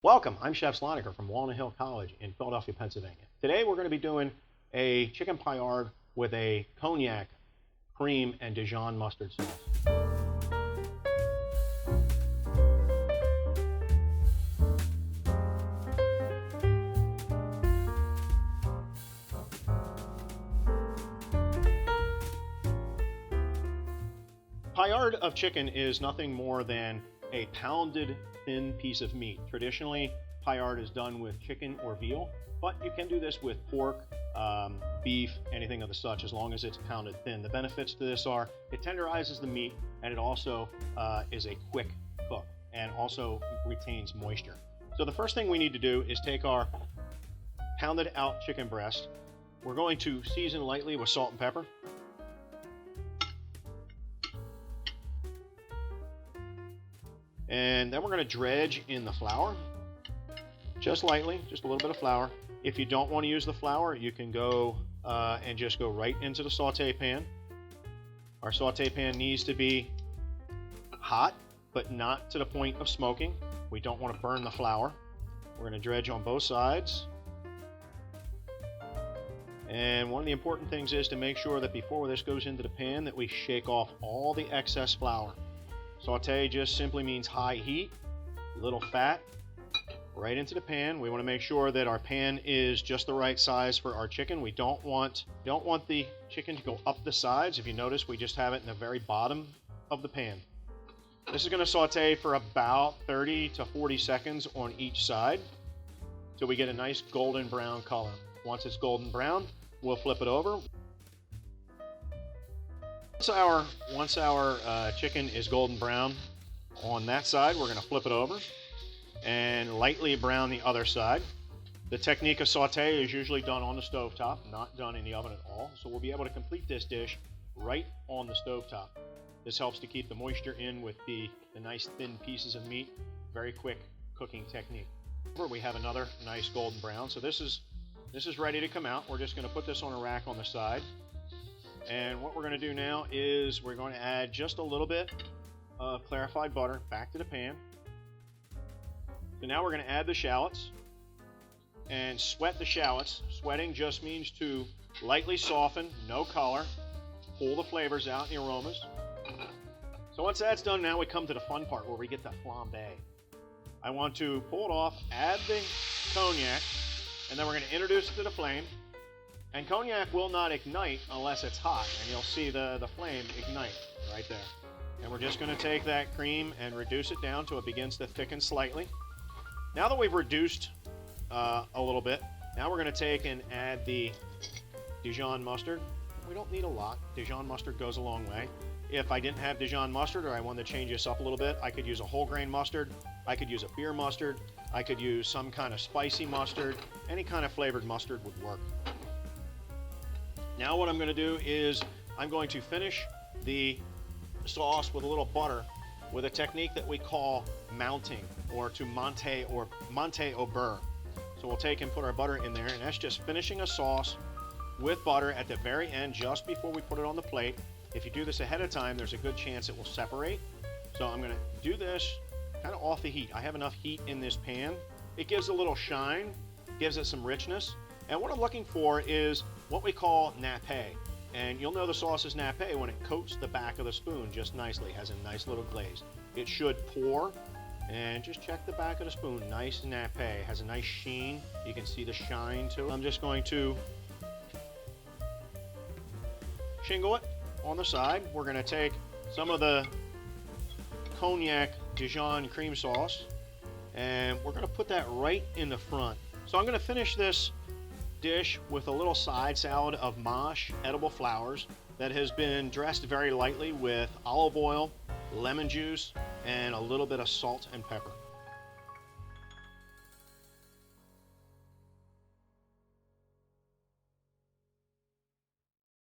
Welcome, I'm Chef Slonacker from Walnut Hill College in Philadelphia, Pennsylvania. Today we're going to be doing a chicken Paillard with a cognac, cream, and Dijon mustard sauce. Paillard of chicken is nothing more than a pounded thin piece of meat. Traditionally, Paillard is done with chicken or veal, but you can do this with pork, beef, anything of the such, as long as it's pounded thin. The benefits to this are it tenderizes the meat, and it also is a quick cook and also retains moisture. So the first thing we need to do is take our pounded out chicken breast. We're going to season lightly with salt and pepper. And then we're going to dredge in the flour, just lightly, just a little bit of flour. If you don't want to use the flour, you can go and just go right into the saute pan. Our saute pan needs to be hot, but not to the point of smoking. We don't want to burn the flour. We're going to dredge on both sides. And one of the important things is to make sure that before this goes into the pan that we shake off all the excess flour. Saute just simply means high heat, little fat, right into the pan. We want to make sure that our pan is just the right size for our chicken. We don't want the chicken to go up the sides. If you notice, we just have it in the very bottom of the pan. This is going to saute for about 30 to 40 seconds on each side till we get a nice golden brown color. Once it's golden brown, we'll flip it over. Once our chicken is golden brown on that side, we're going to flip it over and lightly brown the other side. The technique of saute is usually done on the stovetop, not done in the oven at all. So we'll be able to complete this dish right on the stovetop. This helps to keep the moisture in with the nice thin pieces of meat. Very quick cooking technique. We have another nice golden brown. So this is ready to come out. We're just going to put this on a rack on the side. And what we're going to do now is we're going to add just a little bit of clarified butter back to the pan. So now we're going to add the shallots and sweat the shallots. Sweating just means to lightly soften, no color, pull the flavors out and the aromas. So once that's done, now we come to the fun part where we get the flambe. I want to pull it off, add the cognac, and then we're going to introduce it to the flame. And cognac will not ignite unless it's hot, and you'll see the flame ignite right there. And we're just going to take that cream and reduce it down till it begins to thicken slightly. Now that we've reduced a little bit, now we're going to take and add the Dijon mustard. We don't need a lot. Dijon mustard goes a long way. If I didn't have Dijon mustard or I wanted to change this up a little bit, I could use a whole grain mustard. I could use a beer mustard. I could use some kind of spicy mustard. Any kind of flavored mustard would work. Now what I'm going to do is I'm going to finish the sauce with a little butter with a technique that we call mounting, or to monte au beurre. So we'll take and put our butter in there, and that's just finishing a sauce with butter at the very end just before we put it on the plate. If you do this ahead of time, there's a good chance it will separate. So I'm going to do this kind of off the heat. I have enough heat in this pan. It gives a little shine, gives it some richness. And what I'm looking for is what we call nappe. And you'll know the sauce is nappe when it coats the back of the spoon just nicely. It has a nice little glaze. It should pour, and just check the back of the spoon. Nice nappe. It has a nice sheen. You can see the shine to it. I'm just going to shingle it on the side. We're going to take some of the cognac Dijon cream sauce, and we're going to put that right in the front. So I'm going to finish this dish with a little side salad of mâche edible flowers that has been dressed very lightly with olive oil, lemon juice, and a little bit of salt and pepper.